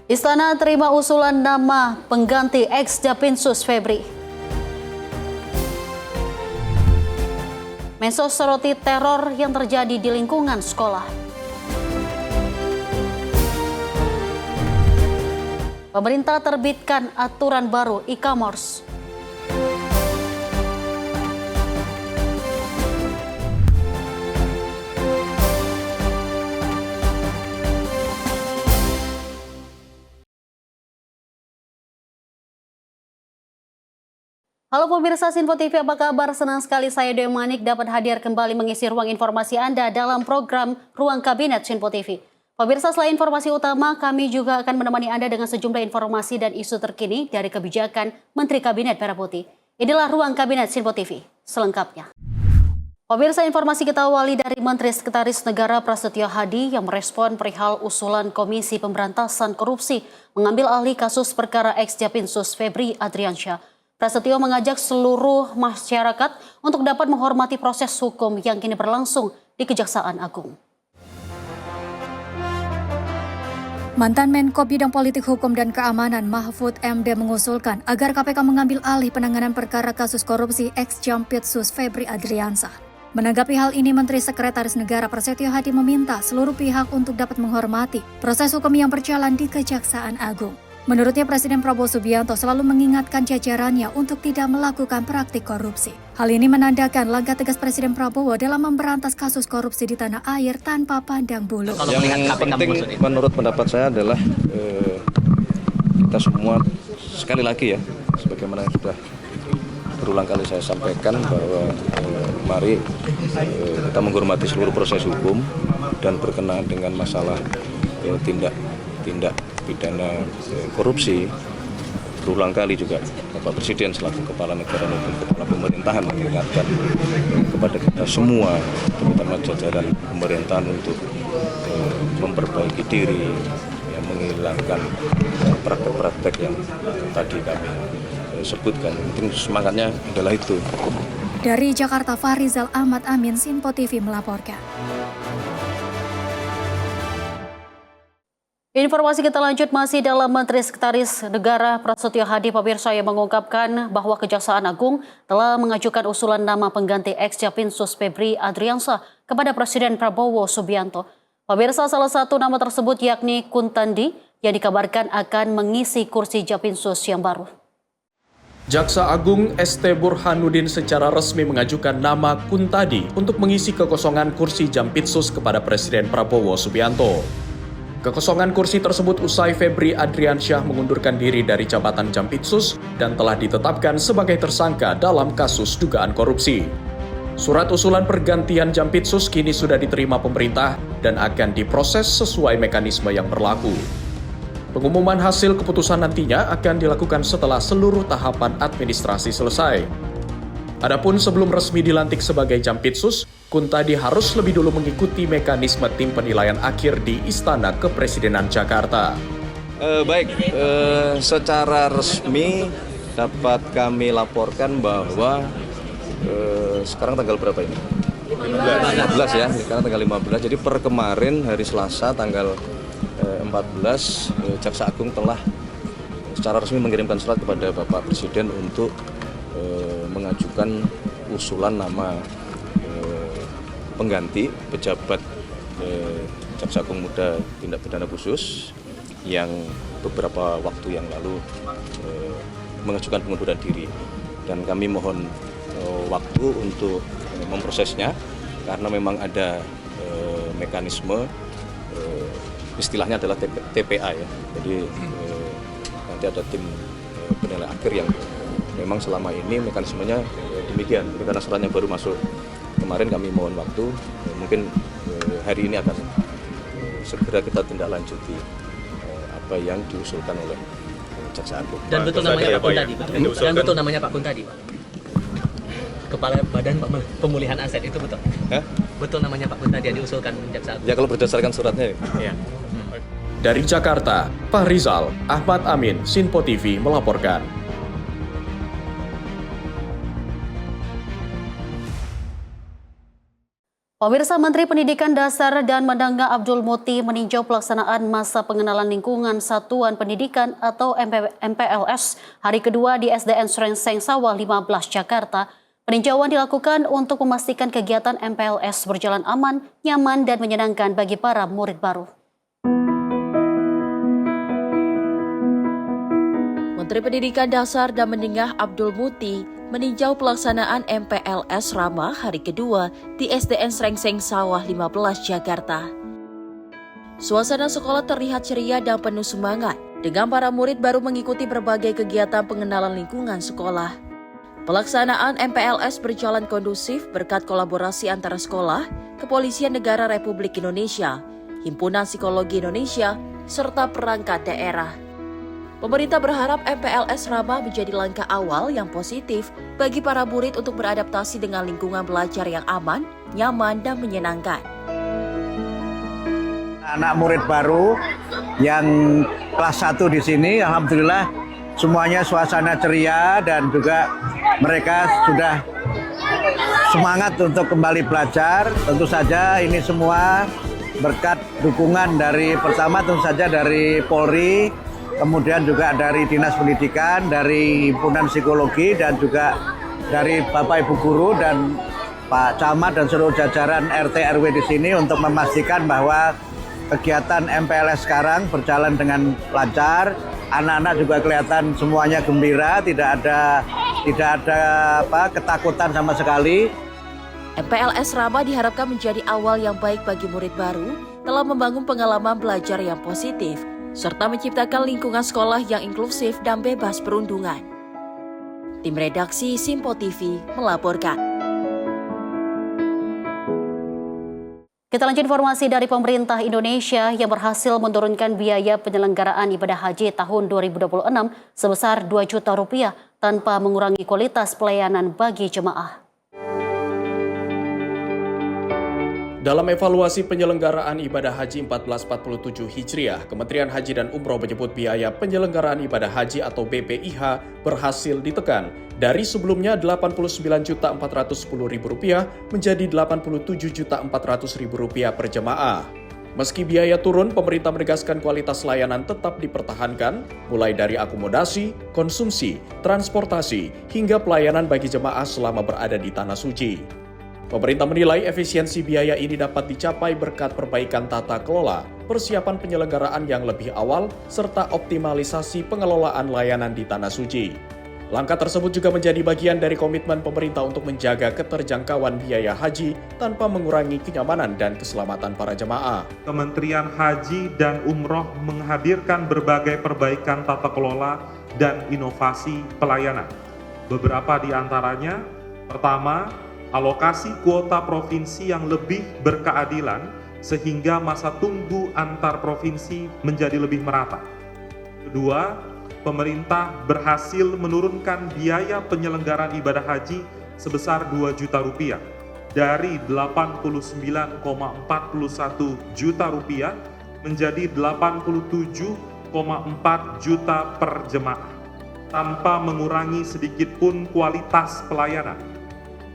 Istana terima usulan nama pengganti ex-Japinsus Febri. Mensos soroti teror yang terjadi di lingkungan sekolah. Pemerintah terbitkan aturan baru e-commerce. Halo pemirsa Sinpo TV, apa kabar? Senang sekali saya Dewi Manik dapat hadir kembali mengisi ruang informasi Anda dalam program Ruang Kabinet Sinpo TV. Pemirsa, selain informasi utama, kami juga akan menemani Anda dengan sejumlah informasi dan isu terkini dari kebijakan Menteri Kabinet Merah Putih. Inilah Ruang Kabinet Sinpo TV, selengkapnya. Pemirsa, informasi kita awali dari Menteri Sekretaris Negara Prasetyo Hadi yang merespon perihal usulan Komisi Pemberantasan Korupsi mengambil alih kasus perkara ex-Japinsus Febri Adriansyah. Prasetyo mengajak seluruh masyarakat untuk dapat menghormati proses hukum yang kini berlangsung di Kejaksaan Agung. Mantan Menko Bidang Politik Hukum dan Keamanan Mahfud MD mengusulkan agar KPK mengambil alih penanganan perkara kasus korupsi ex-Jampitsus Febri Adriansyah. Menanggapi hal ini, Menteri Sekretaris Negara Prasetyo Hadi meminta seluruh pihak untuk dapat menghormati proses hukum yang berjalan di Kejaksaan Agung. Menurutnya, Presiden Prabowo Subianto selalu mengingatkan jajarannya untuk tidak melakukan praktik korupsi. Hal ini menandakan langkah tegas Presiden Prabowo dalam memberantas kasus korupsi di tanah air tanpa pandang bulu. Yang penting menurut pendapat saya adalah kita semua, sekali lagi ya, sebagaimana yang sudah berulang kali saya sampaikan, bahwa mari kita menghormati seluruh proses hukum dan berkenaan dengan masalah tindak pidana korupsi. Berulang kali juga Bapak Presiden selaku Kepala Negara maupun Kepala Pemerintahan mengingatkan kepada kita semua, terutama jajaran pemerintahan, untuk memperbaiki diri, yang menghilangkan praktek-praktek yang tadi kami sebutkan. Penting semangatnya adalah itu. Dari Jakarta, Farizal Ahmad Amin, Sinpo TV melaporkan. Informasi kita lanjut masih dalam Menteri Sekretaris Negara Prasetyo Hadi, pemirsa, yang mengungkapkan bahwa Kejaksaan Agung telah mengajukan usulan nama pengganti ex-Japinsus Febri Adriansyah kepada Presiden Prabowo Subianto. Pemirsa, salah satu nama tersebut yakni Kuntadi yang dikabarkan akan mengisi kursi Japinsus yang baru. Jaksa Agung ST Burhanuddin secara resmi mengajukan nama Kuntadi untuk mengisi kekosongan kursi Jampitsus kepada Presiden Prabowo Subianto. Kekosongan kursi tersebut usai Febri Adriansyah mengundurkan diri dari jabatan Jampitsus dan telah ditetapkan sebagai tersangka dalam kasus dugaan korupsi. Surat usulan pergantian Jampitsus kini sudah diterima pemerintah dan akan diproses sesuai mekanisme yang berlaku. Pengumuman hasil keputusan nantinya akan dilakukan setelah seluruh tahapan administrasi selesai. Adapun sebelum resmi dilantik sebagai Jampitsus, Kuntadi harus lebih dulu mengikuti mekanisme tim penilaian akhir di Istana Kepresidenan Jakarta. Secara resmi dapat kami laporkan bahwa sekarang tanggal berapa ini? 15 ya, sekarang tanggal 15. Jadi per kemarin hari Selasa tanggal 14, Jaksa Agung telah secara resmi mengirimkan surat kepada Bapak Presiden untuk mengajukan usulan nama pengganti pejabat Jaksa Agung Muda Tindak Pidana Khusus yang beberapa waktu yang lalu mengajukan pengunduran diri, dan kami mohon waktu untuk memprosesnya karena memang ada mekanisme, istilahnya adalah TPA ya. Jadi nanti ada tim penilai akhir yang memang selama ini mekanismenya demikian. Jadi karena suratnya baru masuk kemarin, kami mohon waktu, mungkin hari ini akan segera kita tindak lanjuti apa yang diusulkan oleh Jaksa Agung. Dan betul namanya Pak Kuntadi, dan betul namanya Pak Kuntadi, Pak. Kepala Badan Pemulihan Aset, itu betul? Betul namanya Pak Kuntadi yang diusulkan Jaksa Agung? Ya, kalau berdasarkan suratnya ya. Dari Jakarta, Farizal Ahmad Amin, Sinpo TV melaporkan. Pemirsa, Menteri Pendidikan Dasar dan Menengah Abdul Muti meninjau pelaksanaan masa pengenalan lingkungan Satuan Pendidikan atau MPLS hari kedua di SDN Srengseng Sawah 15 Jakarta. Peninjauan dilakukan untuk memastikan kegiatan MPLS berjalan aman, nyaman, dan menyenangkan bagi para murid baru. Menteri Pendidikan Dasar dan Menengah Abdul Muti meninjau pelaksanaan MPLS Rama hari kedua di SDN Srengseng Sawah 15 Jakarta. Suasana sekolah terlihat ceria dan penuh semangat dengan para murid baru mengikuti berbagai kegiatan pengenalan lingkungan sekolah. Pelaksanaan MPLS berjalan kondusif berkat kolaborasi antara sekolah, Kepolisian Negara Republik Indonesia, Himpunan Psikologi Indonesia, serta perangkat daerah. Pemerintah berharap MPLS Rama menjadi langkah awal yang positif bagi para murid untuk beradaptasi dengan lingkungan belajar yang aman, nyaman, dan menyenangkan. Anak murid baru yang kelas 1 di sini, alhamdulillah semuanya suasana ceria dan juga mereka sudah semangat untuk kembali belajar. Tentu saja ini semua berkat dukungan dari pertama tentu saja dari Polri, kemudian juga dari Dinas Pendidikan, dari Himpunan Psikologi, dan juga dari Bapak Ibu Guru dan Pak Camat dan seluruh jajaran RT RW di sini untuk memastikan bahwa kegiatan MPLS sekarang berjalan dengan lancar. Anak-anak juga kelihatan semuanya gembira, tidak ada ketakutan sama sekali. MPLS Rama diharapkan menjadi awal yang baik bagi murid baru dalam membangun pengalaman belajar yang positif, serta menciptakan lingkungan sekolah yang inklusif dan bebas perundungan. Tim redaksi Simpo TV melaporkan. Kita lanjut informasi dari pemerintah Indonesia yang berhasil menurunkan biaya penyelenggaraan ibadah haji tahun 2026 sebesar Rp2 juta tanpa mengurangi kualitas pelayanan bagi jemaah. Dalam evaluasi penyelenggaraan ibadah haji 1447 Hijriah, Kementerian Haji dan Umroh menyebut biaya penyelenggaraan ibadah haji atau BPIH berhasil ditekan dari sebelumnya Rp89.410.000 menjadi Rp87.400.000 per jemaah. Meski biaya turun, pemerintah menegaskan kualitas layanan tetap dipertahankan, mulai dari akomodasi, konsumsi, transportasi, hingga pelayanan bagi jemaah selama berada di Tanah Suci. Pemerintah menilai efisiensi biaya ini dapat dicapai berkat perbaikan tata kelola, persiapan penyelenggaraan yang lebih awal, serta optimalisasi pengelolaan layanan di Tanah Suci. Langkah tersebut juga menjadi bagian dari komitmen pemerintah untuk menjaga keterjangkauan biaya haji tanpa mengurangi kenyamanan dan keselamatan para jemaah. Kementerian Haji dan Umroh menghadirkan berbagai perbaikan tata kelola dan inovasi pelayanan. Beberapa di antaranya, pertama, alokasi kuota provinsi yang lebih berkeadilan sehingga masa tunggu antar provinsi menjadi lebih merata. Kedua, pemerintah berhasil menurunkan biaya penyelenggaraan ibadah haji sebesar Rp2 juta dari Rp89,41 juta menjadi Rp87,4 juta per jemaah tanpa mengurangi sedikit pun kualitas pelayanan.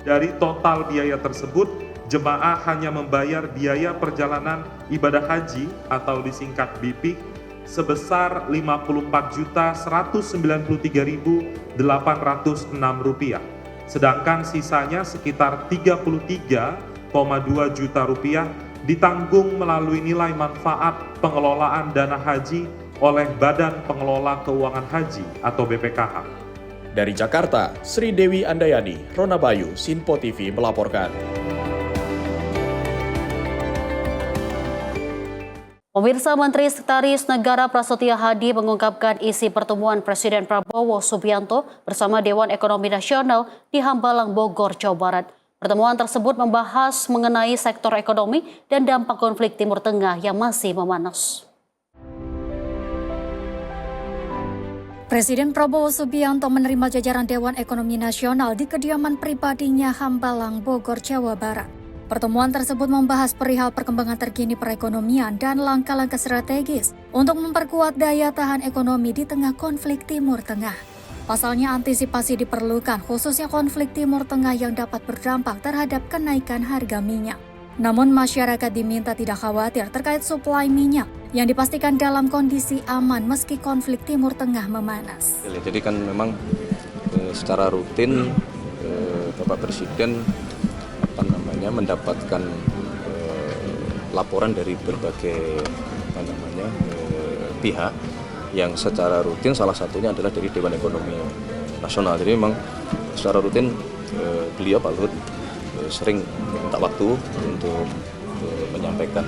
Dari total biaya tersebut, jemaah hanya membayar biaya perjalanan ibadah haji atau disingkat BPIH sebesar Rp54.193.806, sedangkan sisanya sekitar Rp33,2 juta ditanggung melalui nilai manfaat pengelolaan dana haji oleh Badan Pengelola Keuangan Haji atau BPKH. Dari Jakarta, Sri Dewi Andayani, Rona Bayu, Simpo TV melaporkan. Pemirsa, Menteri Sekretaris Negara Prasetyo Hadi mengungkapkan isi pertemuan Presiden Prabowo Subianto bersama Dewan Ekonomi Nasional di Hambalang, Bogor, Jawa Barat. Pertemuan tersebut membahas mengenai sektor ekonomi dan dampak konflik Timur Tengah yang masih memanas. Presiden Prabowo Subianto menerima jajaran Dewan Ekonomi Nasional di kediaman pribadinya Hambalang, Bogor, Jawa Barat. Pertemuan tersebut membahas perihal perkembangan terkini perekonomian dan langkah-langkah strategis untuk memperkuat daya tahan ekonomi di tengah konflik Timur Tengah. Pasalnya antisipasi diperlukan khususnya konflik Timur Tengah yang dapat berdampak terhadap kenaikan harga minyak. Namun masyarakat diminta tidak khawatir terkait suplai minyak yang dipastikan dalam kondisi aman meski konflik Timur Tengah memanas. Jadi kan memang secara rutin Bapak Presiden mendapatkan laporan dari berbagai pihak yang secara rutin, salah satunya adalah dari Dewan Ekonomi Nasional. Jadi memang secara rutin beliau Pak Luhut sering minta waktu untuk menyampaikan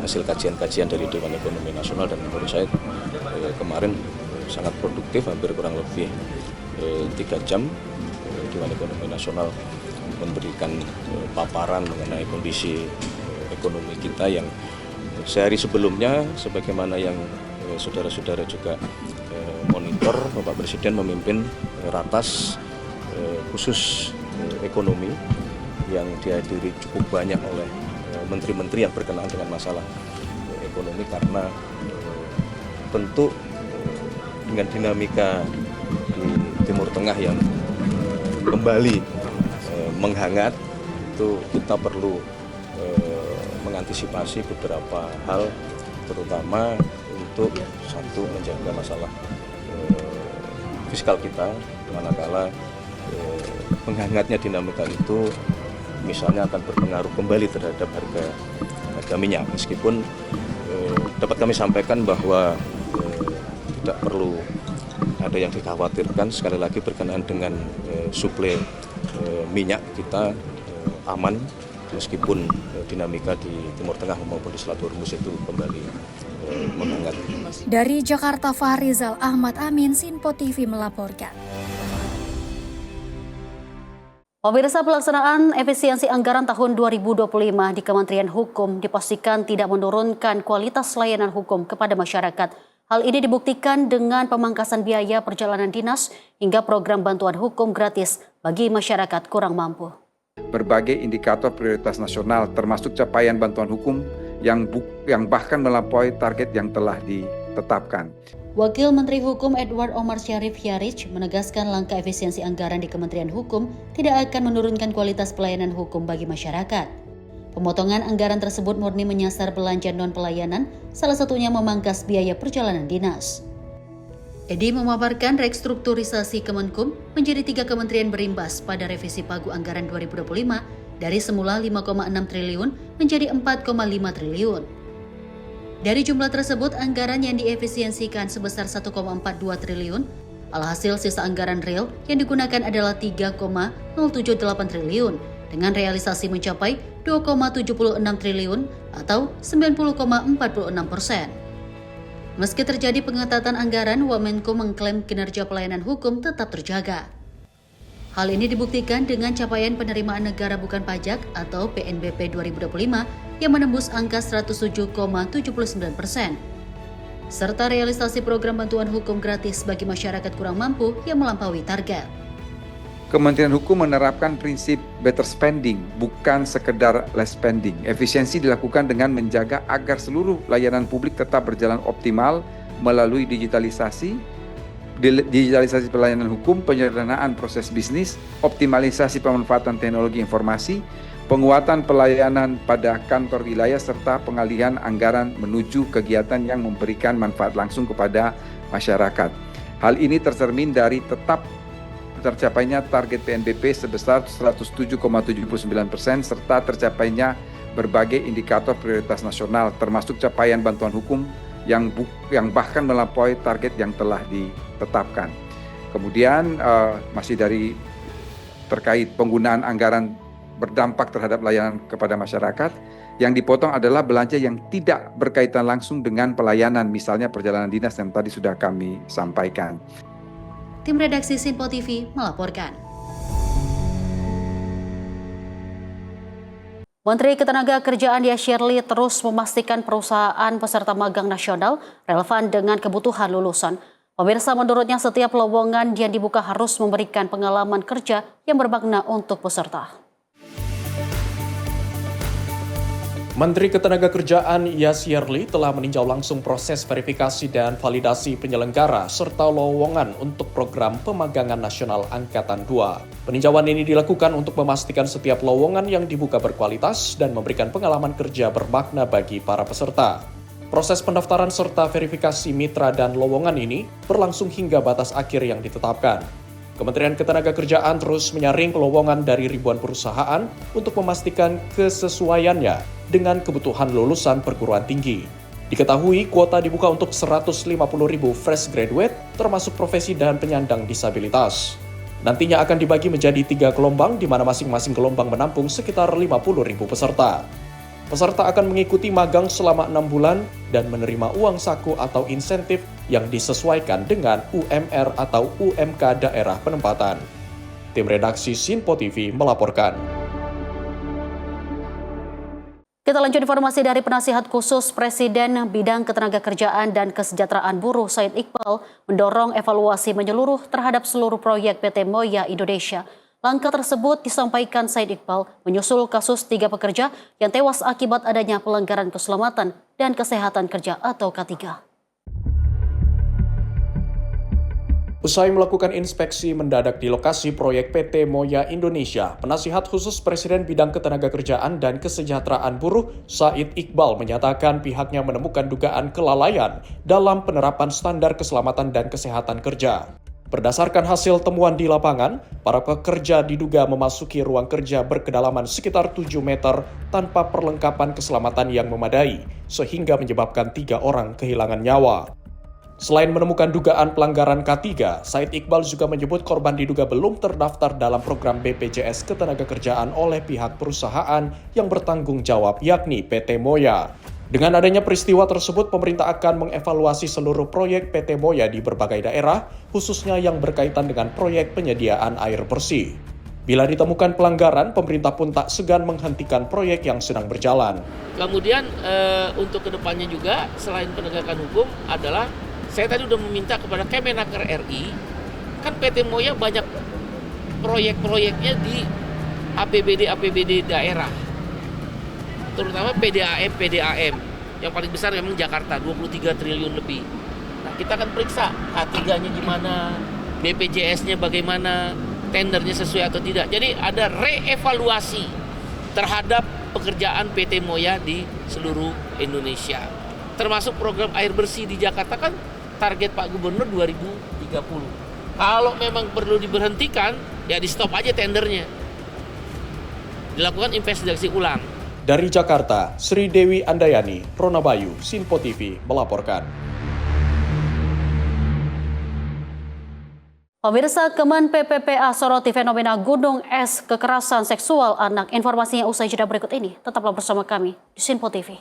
hasil kajian-kajian dari Dewan Ekonomi Nasional, dan menurut saya kemarin sangat produktif, hampir kurang lebih 3 jam Dewan Ekonomi Nasional memberikan paparan mengenai kondisi ekonomi kita yang sehari sebelumnya, sebagaimana yang saudara-saudara juga monitor, Bapak Presiden memimpin ratas khusus ekonomi yang dihadiri cukup banyak oleh menteri-menteri yang berkenaan dengan masalah ekonomi, karena tentu dengan dinamika di Timur Tengah yang kembali menghangat, itu kita perlu mengantisipasi beberapa hal, terutama untuk satu, menjaga masalah fiskal kita, manakala menghangatnya dinamika itu misalnya akan berpengaruh kembali terhadap harga minyak. Meskipun dapat kami sampaikan bahwa tidak perlu ada yang dikhawatirkan, sekali lagi berkenaan dengan suplai minyak kita aman, meskipun dinamika di Timur Tengah maupun di Selat Hormuz itu kembali menghangat. Dari Jakarta, Fahrizal Ahmad Amin, Sinpo TV melaporkan. Pemirsa, pelaksanaan efisiensi anggaran tahun 2025 di Kementerian Hukum dipastikan tidak menurunkan kualitas layanan hukum kepada masyarakat. Hal ini dibuktikan dengan pemangkasan biaya perjalanan dinas hingga program bantuan hukum gratis bagi masyarakat kurang mampu. Berbagai indikator prioritas nasional termasuk capaian bantuan hukum yang bahkan melampaui target yang telah ditetapkan. Wakil Menteri Hukum Edward Omar Syarif Hyarich menegaskan langkah efisiensi anggaran di Kementerian Hukum tidak akan menurunkan kualitas pelayanan hukum bagi masyarakat. Pemotongan anggaran tersebut murni menyasar belanja non-pelayanan, salah satunya memangkas biaya perjalanan dinas. Edi memaparkan restrukturisasi Kemenkum menjadi 3 kementerian berimbas pada revisi pagu anggaran 2025 dari semula 5,6 triliun menjadi 4,5 triliun. Dari jumlah tersebut, anggaran yang diefisiensikan sebesar 1,42 triliun, alhasil sisa anggaran real yang digunakan adalah 3,078 triliun, dengan realisasi mencapai 2,76 triliun atau 90,46%. Meski terjadi pengetatan anggaran, Wamenkum mengklaim kinerja pelayanan hukum tetap terjaga. Hal ini dibuktikan dengan capaian penerimaan negara bukan pajak atau PNBP 2025 yang menembus angka 107,79%, serta realisasi program bantuan hukum gratis bagi masyarakat kurang mampu yang melampaui target. Kementerian Hukum menerapkan prinsip better spending, bukan sekedar less spending. Efisiensi dilakukan dengan menjaga agar seluruh layanan publik tetap berjalan optimal melalui digitalisasi pelayanan hukum, penyederhanaan proses bisnis, optimalisasi pemanfaatan teknologi informasi, penguatan pelayanan pada kantor wilayah, serta pengalihan anggaran menuju kegiatan yang memberikan manfaat langsung kepada masyarakat. Hal ini tercermin dari tetap tercapainya target PNBP sebesar 107,79% serta tercapainya berbagai indikator prioritas nasional termasuk capaian bantuan hukum yang bahkan melampaui target yang telah ditetapkan. Kemudian masih dari terkait penggunaan anggaran berdampak terhadap layanan kepada masyarakat, yang dipotong adalah belanja yang tidak berkaitan langsung dengan pelayanan, misalnya perjalanan dinas yang tadi sudah kami sampaikan. Tim redaksi Sinpo TV melaporkan. Menteri Ketenagakerjaan Yasir Lee terus memastikan perusahaan peserta magang nasional relevan dengan kebutuhan lulusan. Pemirsa, menurutnya setiap lowongan yang dibuka harus memberikan pengalaman kerja yang bermakna untuk peserta. Menteri Ketenagakerjaan Yasirli telah meninjau langsung proses verifikasi dan validasi penyelenggara serta lowongan untuk program pemagangan nasional Angkatan 2. Peninjauan ini dilakukan untuk memastikan setiap lowongan yang dibuka berkualitas dan memberikan pengalaman kerja bermakna bagi para peserta. Proses pendaftaran serta verifikasi mitra dan lowongan ini berlangsung hingga batas akhir yang ditetapkan. Kementerian Ketenagakerjaan terus menyaring lowongan dari ribuan perusahaan untuk memastikan kesesuaiannya dengan kebutuhan lulusan perguruan tinggi. Diketahui kuota dibuka untuk 150.000 fresh graduate termasuk profesi dan penyandang disabilitas. Nantinya akan dibagi menjadi 3 gelombang di mana masing-masing gelombang menampung sekitar 50.000 peserta. Peserta akan mengikuti magang selama 6 bulan dan menerima uang saku atau insentif yang disesuaikan dengan UMR atau UMK daerah penempatan. Tim redaksi Sinpo TV melaporkan. Kita lanjut informasi dari Penasihat Khusus Presiden Bidang Ketenagakerjaan dan Kesejahteraan Buruh Said Iqbal mendorong evaluasi menyeluruh terhadap seluruh proyek PT Moya Indonesia. Langkah tersebut disampaikan Said Iqbal menyusul kasus 3 pekerja yang tewas akibat adanya pelanggaran keselamatan dan kesehatan kerja atau K3. Usai melakukan inspeksi mendadak di lokasi proyek PT Moya Indonesia, Penasihat Khusus Presiden Bidang Ketenagakerjaan dan Kesejahteraan Buruh Said Iqbal menyatakan pihaknya menemukan dugaan kelalaian dalam penerapan standar keselamatan dan kesehatan kerja. Berdasarkan hasil temuan di lapangan, para pekerja diduga memasuki ruang kerja berkedalaman sekitar 7 meter tanpa perlengkapan keselamatan yang memadai, sehingga menyebabkan 3 orang kehilangan nyawa. Selain menemukan dugaan pelanggaran K3, Said Iqbal juga menyebut korban diduga belum terdaftar dalam program BPJS Ketenagakerjaan oleh pihak perusahaan yang bertanggung jawab, yakni PT Moya. Dengan adanya peristiwa tersebut, pemerintah akan mengevaluasi seluruh proyek PT Moya di berbagai daerah, khususnya yang berkaitan dengan proyek penyediaan air bersih. Bila ditemukan pelanggaran, pemerintah pun tak segan menghentikan proyek yang sedang berjalan. Kemudian untuk kedepannya juga, selain penegakan hukum adalah, saya tadi sudah meminta kepada Kemenaker RI, kan PT Moya banyak proyek-proyeknya di APBD daerah. Terutama PDAM, yang paling besar memang Jakarta, 23 triliun lebih. Nah, kita akan periksa K3-nya gimana, BPJS-nya bagaimana, tendernya sesuai atau tidak. Jadi ada reevaluasi terhadap pekerjaan PT Moya di seluruh Indonesia. Termasuk program air bersih di Jakarta kan target Pak Gubernur 2030. Kalau memang perlu diberhentikan, ya di stop aja tendernya. Dilakukan investigasi ulang. Dari Jakarta, Sri Dewi Andayani, Rona Bayu, Sinpo TV melaporkan. Pemirsa, Kemen PPPA soroti fenomena gunung es kekerasan seksual anak. Informasinya usai jeda berikut ini. Tetaplah bersama kami di Sinpo TV.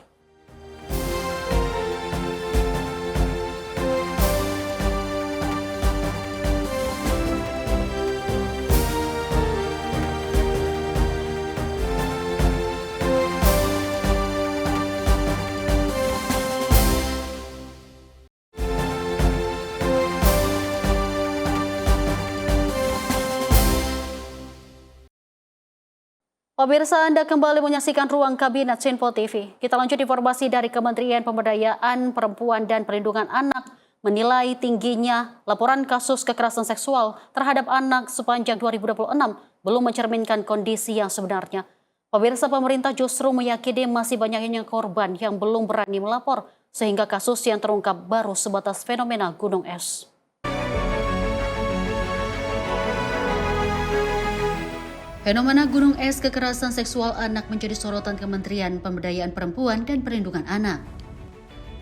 Pemirsa, Anda kembali menyaksikan Ruang Kabinet Sinpo TV. Kita lanjut informasi dari Kementerian Pemberdayaan Perempuan dan Perlindungan Anak menilai tingginya laporan kasus kekerasan seksual terhadap anak sepanjang 2026 belum mencerminkan kondisi yang sebenarnya. Pemirsa, pemerintah justru meyakini masih banyaknya korban yang belum berani melapor sehingga kasus yang terungkap baru sebatas fenomena gunung es. Fenomena gunung es kekerasan seksual anak menjadi sorotan Kementerian Pemberdayaan Perempuan dan Perlindungan Anak.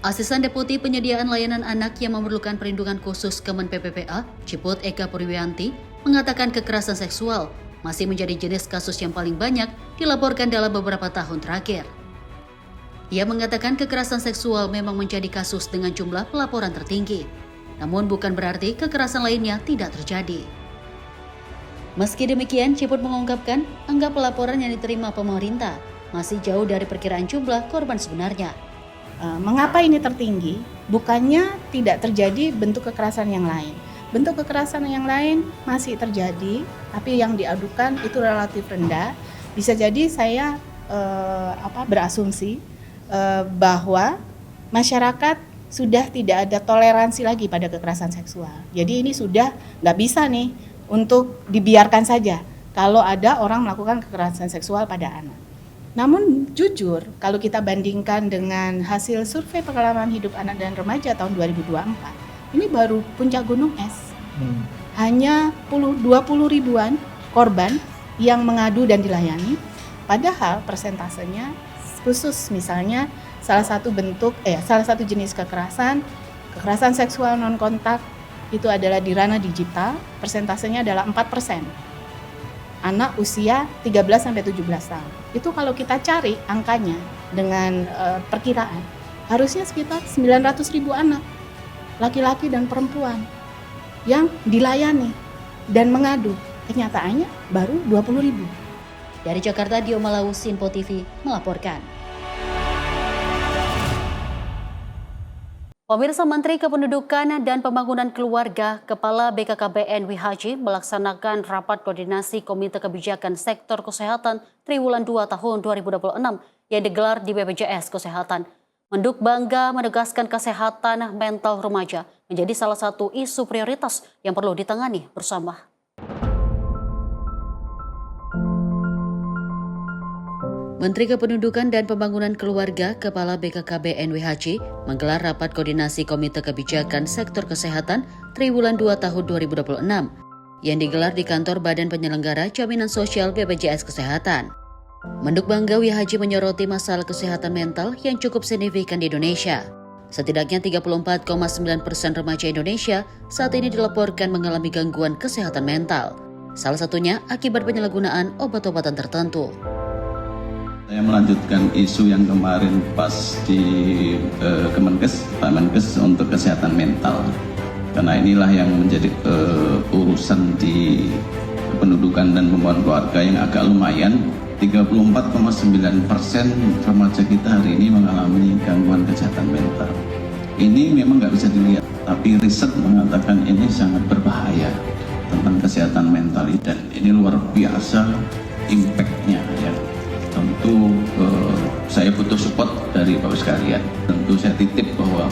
Asisten Deputi Penyediaan Layanan Anak yang memerlukan perlindungan khusus Kemen PPPA, Ciput Eka Purwiyanti, mengatakan kekerasan seksual masih menjadi jenis kasus yang paling banyak dilaporkan dalam beberapa tahun terakhir. Ia mengatakan kekerasan seksual memang menjadi kasus dengan jumlah pelaporan tertinggi, namun bukan berarti kekerasan lainnya tidak terjadi. Meski demikian, Ciput mengungkapkan angka pelaporan yang diterima pemerintah masih jauh dari perkiraan jumlah korban sebenarnya. Mengapa ini tertinggi? Bukannya tidak terjadi bentuk kekerasan yang lain. Bentuk kekerasan yang lain masih terjadi, tapi yang diadukan itu relatif rendah. Bisa jadi saya berasumsi bahwa masyarakat sudah tidak ada toleransi lagi pada kekerasan seksual. Jadi ini sudah nggak bisa nih untuk dibiarkan saja kalau ada orang melakukan kekerasan seksual pada anak. Namun jujur, kalau kita bandingkan dengan hasil survei pengalaman hidup anak dan remaja tahun 2024, ini baru puncak gunung es. Hanya 20 ribuan korban yang mengadu dan dilayani, padahal persentasenya khusus misalnya salah satu jenis kekerasan seksual non kontak itu adalah di ranah digital, persentasenya adalah 4%. Anak usia 13-17 tahun. Itu kalau kita cari angkanya dengan perkiraan, harusnya sekitar 900 ribu anak, laki-laki dan perempuan, yang dilayani dan mengadu. Kenyataannya baru 20 ribu. Dari Jakarta, Dio Malawu, Sinpo TV melaporkan. Pemirsa, Menteri Kependudukan dan Pembangunan Keluarga, Kepala BKKBN Wihaji melaksanakan rapat koordinasi Komite Kebijakan Sektor Kesehatan Triwulan 2 tahun 2026 yang digelar di BPJS Kesehatan. Menduk bangga menegaskan kesehatan mental remaja menjadi salah satu isu prioritas yang perlu ditangani bersama. Menteri Kependudukan dan Pembangunan Keluarga, Kepala BKKBN Wihaji menggelar rapat koordinasi Komite Kebijakan Sektor Kesehatan Triwulan 2 tahun 2026 yang digelar di kantor Badan Penyelenggara Jaminan Sosial BPJS Kesehatan. Menduk bangga Wihaji menyoroti masalah kesehatan mental yang cukup signifikan di Indonesia. Setidaknya 34,9% remaja Indonesia saat ini dilaporkan mengalami gangguan kesehatan mental. Salah satunya akibat penyalahgunaan obat-obatan tertentu. Saya melanjutkan isu yang kemarin pas di Kemenkes, Pak Menkes untuk kesehatan mental. Karena inilah yang menjadi urusan di kependudukan dan pembangunan keluarga yang agak lumayan. 34,9% remaja kita hari ini mengalami gangguan kesehatan mental. Ini memang nggak bisa dilihat, tapi riset mengatakan ini sangat berbahaya tentang kesehatan mental dan ini luar biasa impact-nya ya. Tentu saya butuh support dari Bapak sekalian. Tentu saya titip bahwa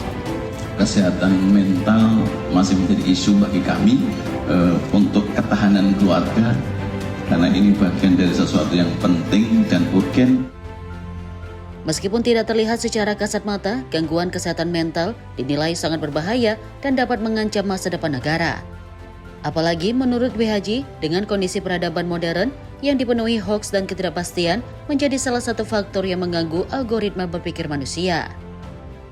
kesehatan mental masih menjadi isu bagi kami untuk ketahanan keluarga karena ini bagian dari sesuatu yang penting dan urgen. Meskipun tidak terlihat secara kasat mata, gangguan kesehatan mental dinilai sangat berbahaya dan dapat mengancam masa depan negara. Apalagi menurut Wihaji, dengan kondisi peradaban modern yang dipenuhi hoaks dan ketidakpastian menjadi salah satu faktor yang mengganggu algoritma berpikir manusia.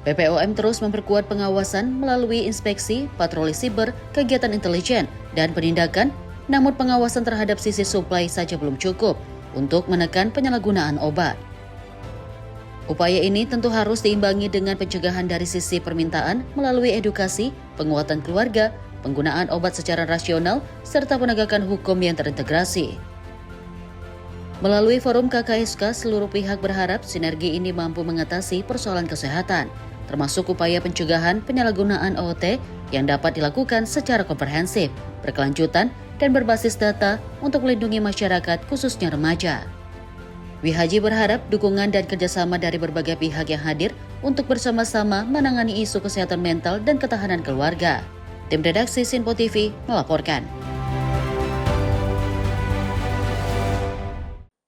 BPOM terus memperkuat pengawasan melalui inspeksi, patroli siber, kegiatan intelijen, dan penindakan, namun pengawasan terhadap sisi suplai saja belum cukup untuk menekan penyalahgunaan obat. Upaya ini tentu harus diimbangi dengan pencegahan dari sisi permintaan melalui edukasi, penguatan keluarga, penggunaan obat secara rasional, serta penegakan hukum yang terintegrasi. Melalui forum KKSK, seluruh pihak berharap sinergi ini mampu mengatasi persoalan kesehatan, termasuk upaya pencegahan penyalahgunaan OOT yang dapat dilakukan secara komprehensif, berkelanjutan, dan berbasis data untuk melindungi masyarakat khususnya remaja. Wihaji berharap dukungan dan kerjasama dari berbagai pihak yang hadir untuk bersama-sama menangani isu kesehatan mental dan ketahanan keluarga. Tim redaksi Sinpo TV melaporkan.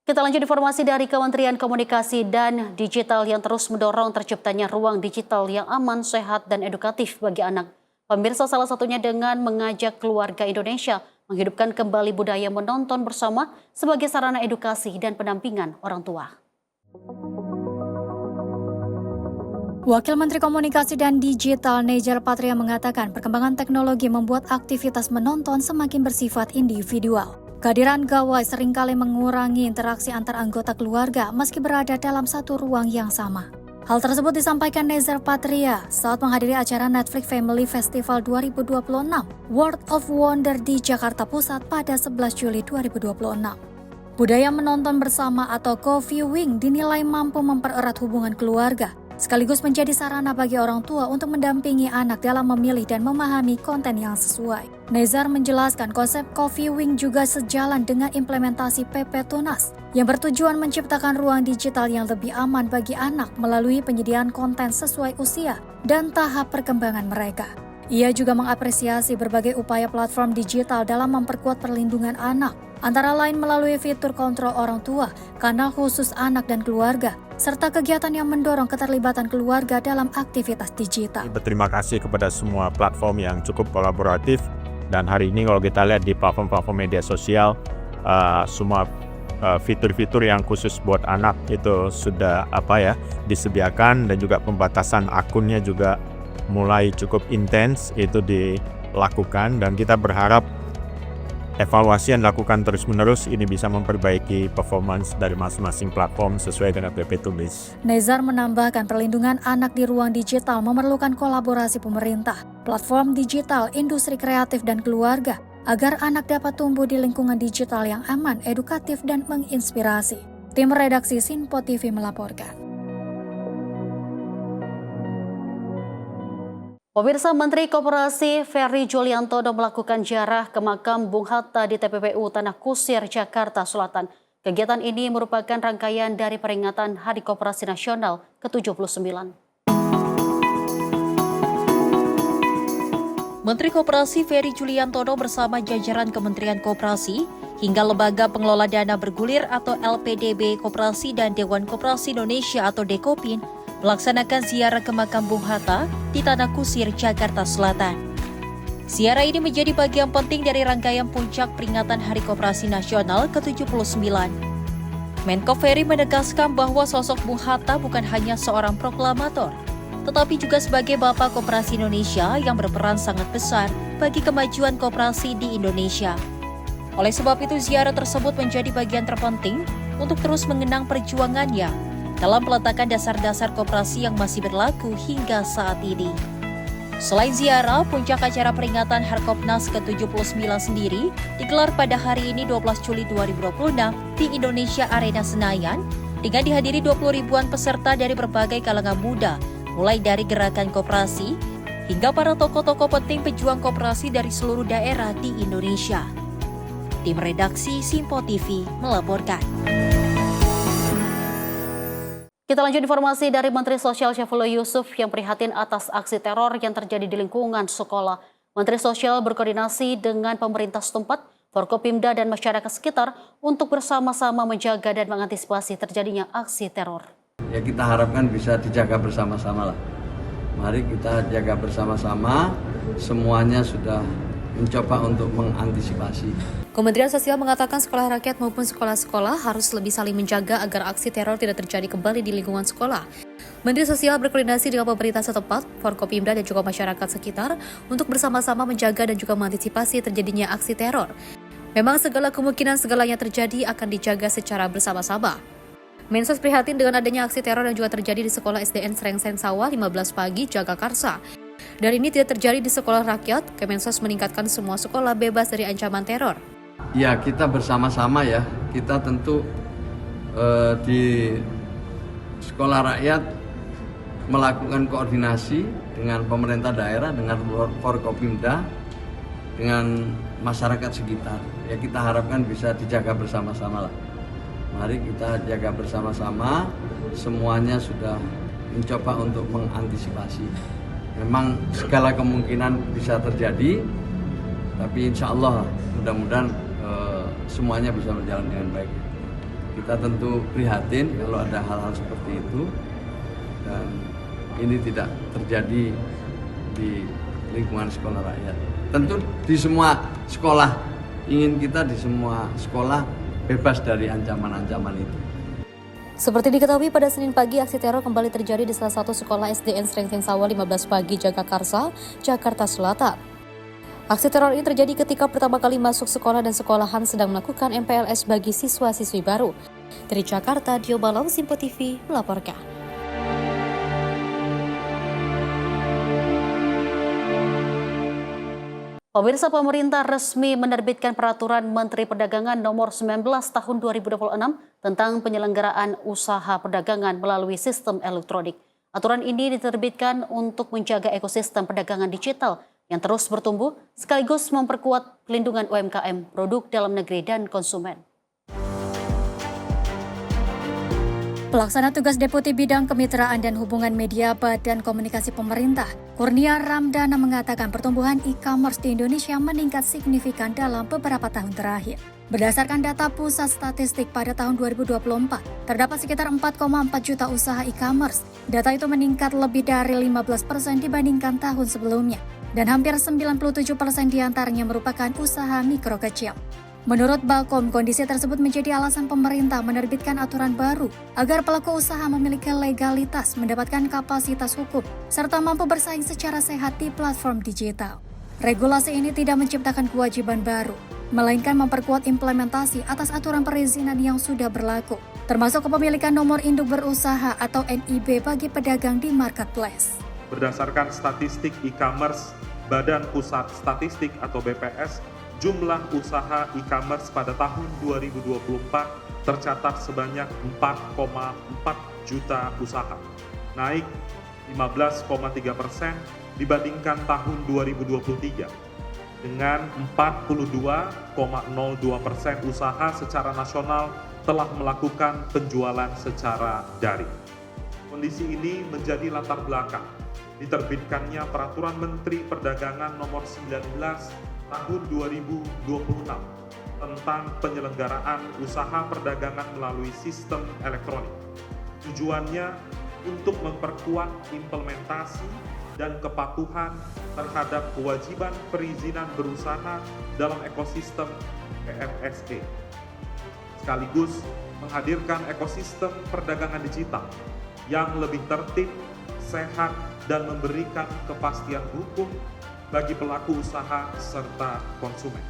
Kita lanjut informasi dari Kementerian Komunikasi dan Digital yang terus mendorong terciptanya ruang digital yang aman, sehat, dan edukatif bagi anak. Pemirsa, salah satunya dengan mengajak keluarga Indonesia menghidupkan kembali budaya menonton bersama sebagai sarana edukasi dan pendampingan orang tua. Wakil Menteri Komunikasi dan Digital Nejar Patria mengatakan perkembangan teknologi membuat aktivitas menonton semakin bersifat individual. Kehadiran gawai seringkali mengurangi interaksi antar anggota keluarga meski berada dalam satu ruang yang sama. Hal tersebut disampaikan Nejar Patria saat menghadiri acara Netflix Family Festival 2026 World of Wonder di Jakarta Pusat pada 11 Juli 2026. Budaya menonton bersama atau co-viewing dinilai mampu mempererat hubungan keluarga sekaligus menjadi sarana bagi orang tua untuk mendampingi anak dalam memilih dan memahami konten yang sesuai. Nezar menjelaskan konsep Coffee Wing juga sejalan dengan implementasi PP Tunas yang bertujuan menciptakan ruang digital yang lebih aman bagi anak melalui penyediaan konten sesuai usia dan tahap perkembangan mereka. Ia juga mengapresiasi berbagai upaya platform digital dalam memperkuat perlindungan anak, antara lain melalui fitur kontrol orang tua, kanal khusus anak dan keluarga, serta kegiatan yang mendorong keterlibatan keluarga dalam aktivitas digital. Berterima kasih kepada semua platform yang cukup kolaboratif, dan hari ini kalau kita lihat di platform-platform media sosial, semua fitur-fitur yang khusus buat anak itu sudah disediakan, dan juga pembatasan akunnya juga mulai cukup intens itu dilakukan, dan kita berharap evaluasi yang dilakukan terus-menerus ini bisa memperbaiki performance dari masing-masing platform sesuai dengan PP Tulis. Nezar menambahkan perlindungan anak di ruang digital memerlukan kolaborasi pemerintah, platform digital, industri kreatif, dan keluarga agar anak dapat tumbuh di lingkungan digital yang aman, edukatif, dan menginspirasi. Tim redaksi Sinpo TV melaporkan. Pemirsa, Menteri Koperasi Ferry Juliantono melakukan ziarah ke makam Bung Hatta di TPPU Tanah Kusir, Jakarta Selatan. Kegiatan ini merupakan rangkaian dari peringatan Hari Koperasi Nasional ke-79. Menteri Koperasi Ferry Juliantono bersama jajaran Kementerian Koperasi hingga Lembaga Pengelola Dana Bergulir atau LPDB Koperasi dan Dewan Koperasi Indonesia atau Dekopin melaksanakan ziarah ke makam Bung Hatta di Tanah Kusir, Jakarta Selatan. Ziarah ini menjadi bagian penting dari rangkaian puncak peringatan Hari Koperasi Nasional ke-79. Menko Ferry menegaskan bahwa sosok Bung Hatta bukan hanya seorang proklamator, tetapi juga sebagai Bapak Koperasi Indonesia yang berperan sangat besar bagi kemajuan koperasi di Indonesia. Oleh sebab itu, ziarah tersebut menjadi bagian terpenting untuk terus mengenang perjuangannya dalam peletakan dasar-dasar koperasi yang masih berlaku hingga saat ini. Selain ziarah, puncak acara peringatan Harkopnas ke-79 sendiri digelar pada hari ini 12 Juli 2026 di Indonesia Arena Senayan dengan dihadiri 20 ribuan peserta dari berbagai kalangan muda, mulai dari gerakan koperasi hingga para tokoh-tokoh penting pejuang koperasi dari seluruh daerah di Indonesia. Tim redaksi Sinpo TV melaporkan. Kita lanjut informasi dari Menteri Sosial Syaifullah Yusuf yang prihatin atas aksi teror yang terjadi di lingkungan sekolah. Menteri Sosial berkoordinasi dengan pemerintah setempat, Forkopimda, dan masyarakat sekitar untuk bersama-sama menjaga dan mengantisipasi terjadinya aksi teror. Ya, kita harapkan bisa dijaga bersama-sama lah. Mari kita jaga bersama-sama, semuanya sudah mencoba untuk mengantisipasi. Kementerian Sosial mengatakan sekolah rakyat maupun sekolah-sekolah harus lebih saling menjaga agar aksi teror tidak terjadi kembali di lingkungan sekolah. Menteri Sosial berkoordinasi dengan pemerintah setempat, Forkopimda, dan juga masyarakat sekitar untuk bersama-sama menjaga dan juga mengantisipasi terjadinya aksi teror. Memang segala kemungkinan segalanya terjadi akan dijaga secara bersama-sama. Mensos prihatin dengan adanya aksi teror yang juga terjadi di sekolah SDN Srengseng Sawah 15 pagi Jagakarsa. Dan ini tidak terjadi di sekolah rakyat, Kemensos meningkatkan semua sekolah bebas dari ancaman teror. Ya, kita bersama-sama ya, kita tentu di sekolah rakyat melakukan koordinasi dengan pemerintah daerah, dengan Forkopimda, dengan masyarakat sekitar. Ya, kita harapkan bisa dijaga bersama-sama lah. Mari kita jaga bersama-sama, semuanya sudah mencoba untuk mengantisipasi. Memang segala kemungkinan bisa terjadi, tapi insya Allah mudah-mudahan semuanya bisa berjalan dengan baik. Kita tentu prihatin kalau ada hal-hal seperti itu, dan ini tidak terjadi di lingkungan sekolah rakyat. Tentu di semua sekolah, ingin kita di semua sekolah bebas dari ancaman-ancaman itu. Seperti diketahui pada Senin pagi, aksi teror kembali terjadi di salah satu sekolah SDN Srengseng Sawah 15 pagi Jagakarsa, Jakarta Selatan. Aksi teror ini terjadi ketika pertama kali masuk sekolah dan sekolahan sedang melakukan MPLS bagi siswa-siswi baru. Dari Jakarta, Dio Balong, Sinpo TV melaporkan. Pemirsa, pemerintah resmi menerbitkan Peraturan Menteri Perdagangan Nomor 19 Tahun 2026 tentang penyelenggaraan usaha perdagangan melalui sistem elektronik. Aturan ini diterbitkan untuk menjaga ekosistem perdagangan digital yang terus bertumbuh sekaligus memperkuat pelindungan UMKM, produk dalam negeri dan konsumen. Pelaksana tugas Deputi Bidang Kemitraan dan Hubungan Media Badan Komunikasi Pemerintah, Kurnia Ramdana mengatakan pertumbuhan e-commerce di Indonesia meningkat signifikan dalam beberapa tahun terakhir. Berdasarkan data Pusat Statistik pada tahun 2024, terdapat sekitar 4,4 juta usaha e-commerce. Data itu meningkat lebih dari 15% dibandingkan tahun sebelumnya, dan hampir 97% diantaranya merupakan usaha mikro kecil. Menurut Bakom, kondisi tersebut menjadi alasan pemerintah menerbitkan aturan baru agar pelaku usaha memiliki legalitas, mendapatkan kapasitas hukum, serta mampu bersaing secara sehat di platform digital. Regulasi ini tidak menciptakan kewajiban baru, melainkan memperkuat implementasi atas aturan perizinan yang sudah berlaku, termasuk kepemilikan nomor induk berusaha atau NIB bagi pedagang di marketplace. Berdasarkan statistik e-commerce Badan Pusat Statistik atau BPS, jumlah usaha e-commerce pada tahun 2024 tercatat sebanyak 4,4 juta usaha, naik 15,3% dibandingkan tahun 2023, dengan 42,02% usaha secara nasional telah melakukan penjualan secara daring. Kondisi ini menjadi latar belakang diterbitkannya Peraturan Menteri Perdagangan Nomor 19 Tahun 2026 tentang penyelenggaraan usaha perdagangan melalui sistem elektronik. Tujuannya untuk memperkuat implementasi dan kepatuhan terhadap kewajiban perizinan berusaha dalam ekosistem PMSE, sekaligus menghadirkan ekosistem perdagangan digital yang lebih tertib, sehat, dan memberikan kepastian hukum bagi pelaku usaha serta konsumen.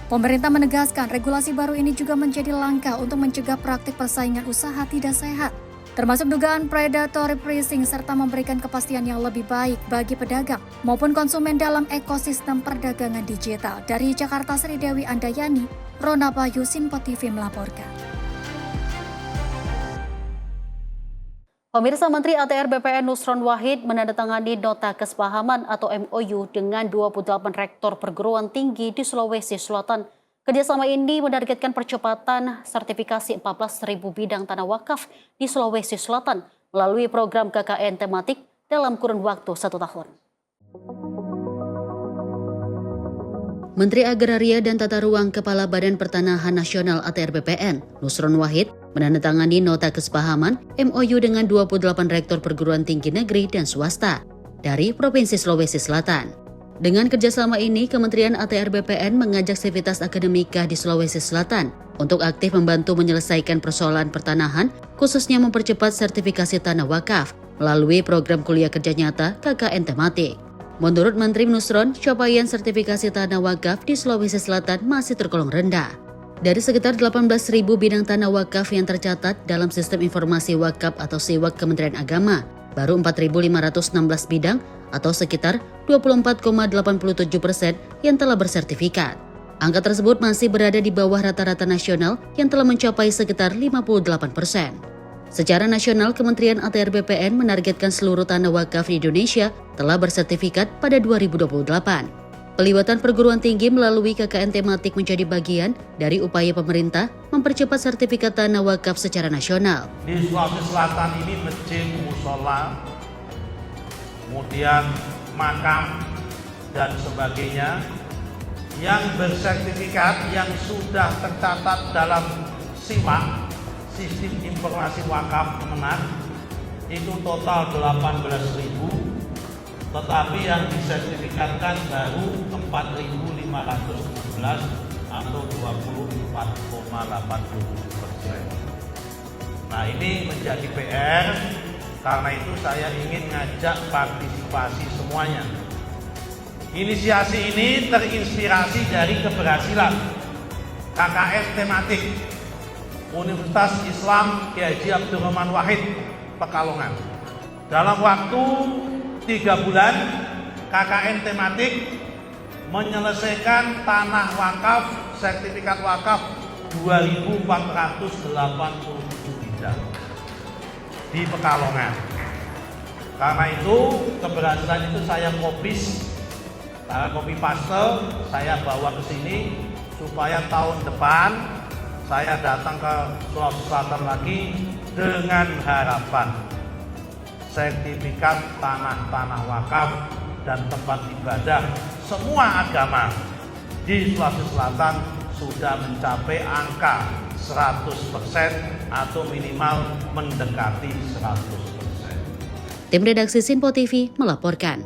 Pemerintah menegaskan regulasi baru ini juga menjadi langkah untuk mencegah praktik persaingan usaha tidak sehat, termasuk dugaan predatory pricing serta memberikan kepastian yang lebih baik bagi pedagang maupun konsumen dalam ekosistem perdagangan digital. Dari Jakarta, Sri Dewi Andayani, Rona Bayu, Sinpo TV melaporkan. Pemirsa, Menteri ATR BPN Nusron Wahid menandatangani nota kesepahaman atau MOU dengan 28 rektor perguruan tinggi di Sulawesi Selatan. Kerjasama ini menargetkan percepatan sertifikasi 14.000 bidang tanah wakaf di Sulawesi Selatan melalui program KKN tematik dalam kurun waktu 1 tahun. Menteri Agraria dan Tata Ruang Kepala Badan Pertanahan Nasional ATR BPN, Nusron Wahid, menandatangani nota kesepahaman MOU dengan 28 rektor perguruan tinggi negeri dan swasta dari Provinsi Sulawesi Selatan. Dengan kerjasama ini, Kementerian ATR BPN mengajak sivitas akademika di Sulawesi Selatan untuk aktif membantu menyelesaikan persoalan pertanahan, khususnya mempercepat sertifikasi tanah wakaf melalui program kuliah kerja nyata KKN tematik. Menurut Menteri Nusron, capaian sertifikasi tanah wakaf di Sulawesi Selatan masih tergolong rendah. Dari sekitar 18.000 bidang tanah wakaf yang tercatat dalam Sistem Informasi Wakaf atau SIWAK Kementerian Agama, baru 4.516 bidang atau sekitar 24,87% yang telah bersertifikat. Angka tersebut masih berada di bawah rata-rata nasional yang telah mencapai sekitar 58%. Secara nasional, Kementerian ATR BPN menargetkan seluruh tanah wakaf di Indonesia telah bersertifikat pada 2028. Pelibatan perguruan tinggi melalui KKN tematik menjadi bagian dari upaya pemerintah mempercepat sertifikat tanah wakaf secara nasional. Di Sulawesi Selatan ini masjid, musola, kemudian makam, dan sebagainya yang bersertifikat yang sudah tercatat dalam SIWAK, Sistem Informasi Wakaf Kemenak, itu total 18.000, tetapi yang disertifikatkan baru 4.516 atau 24,87%. Nah, ini menjadi PR, karena itu saya ingin ngajak partisipasi semuanya. Inisiasi ini terinspirasi dari keberhasilan KKN tematik Universitas Islam Kiai Haji Abdurrahman Wahid Pekalongan. Dalam waktu 3 bulan, KKN tematik menyelesaikan tanah wakaf, sertifikat wakaf 2.487 bidang di Pekalongan. Karena itu keberhasilan itu saya copy paste, saya bawa ke sini supaya tahun depan saya datang ke Sulawesi Selatan lagi dengan harapan sertifikat tanah-tanah wakaf dan tempat ibadah semua agama di Sulawesi Selatan sudah mencapai angka 100% atau minimal mendekati 100%. Tim redaksi Sinpo TV melaporkan.